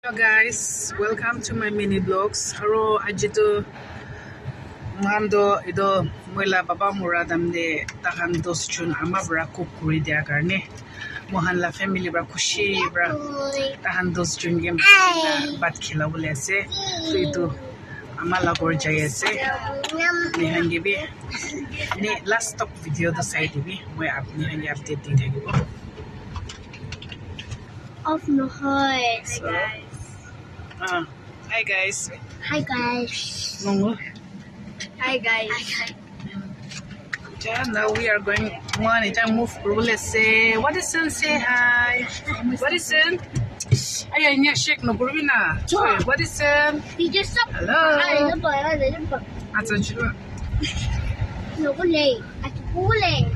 Hello guys, welcome to my mini vlogs. Aro ajito mando ido moila baba muradam de tahan dos chun ama bra kukuri dia karne mohan la family bra khushi bra tahan dos chun game bat khila bole ase so itu ama la gor jai ase ni hangi bi ni last stop video the side bi moi apni hangi update di thakibo Of no hi guys. Hi guys. Hi guys. Nongo. Hi guys. Yeah, now we are going one and move let's say what is son say hi. What is son? Ay nya shake no burubina. What is son? We just stop. Hello. Ato chilo. No gulay. At gulay.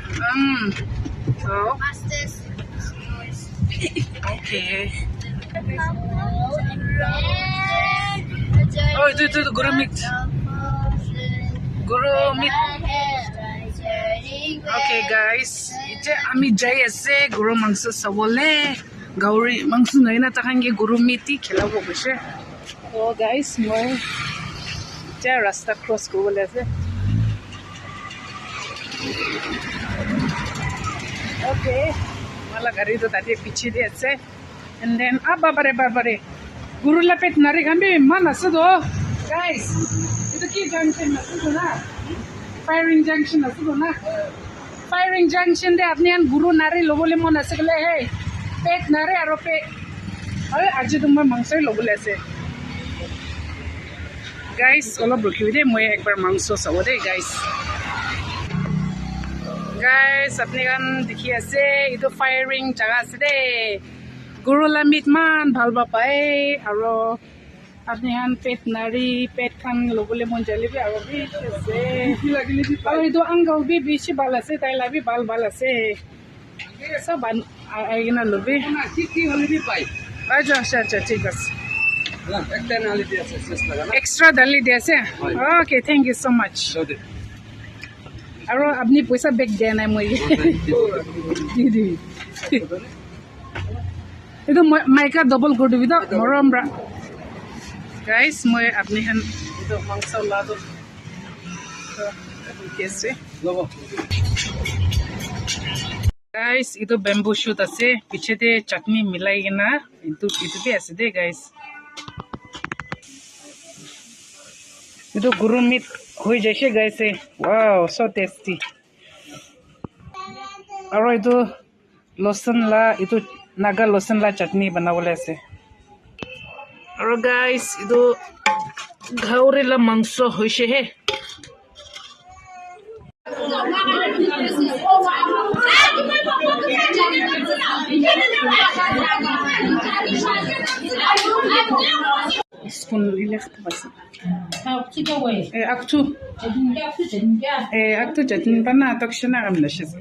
So Masters. okay. Oh, itu guru meet. Guru meet. Okay guys, ite ami jai ase guru mangso sabole gauri mangso naina takange guru meeti khilabo bose. Oh guys, moi ja rasta cross koribole ase. Okay, mala gari to tate piche de ase. And then babare guru la pet nari gambe man ase do. Guys, itu ki junction ase do na. Firing junction ase do na. Firing junction de apni an guru nari lobole mon ase gele hey. Pet nari aro pe. Are aje tum mangsoi lobole ase. Guys, olo brokhi de moi ekbar mangso sabo de guys. Guys, apni kan dikhi ase itu firing jaga ase de. Guru la meet man bhal ba pai aro apni han pet nari pet khan lobole mon jale bi aro bi ase aro itu angle bi bishi bal ase tai la bi bal ase sab ai gina lobe কি হলে B পাই acha ঠিক আছে একটা নালি দিয়ে আছে শেষ লাগা না extra dali de ase okay thank you so much they aro apni paisa back de nai moi di itu maika double kor dibi to morom bra guys moi apni han itu mangsa lado kese লবো guys itu bamboo shoot ase piche de chutney milai gina itu bi ase de guys itu guru meat hoi jaise guys wow so tasty aro itu losan la itu naga losan la chutney banawale ase aro guys itu ghaure la mangso hoise he spoon ilekht bas aktu jatni bana takshana amna shiz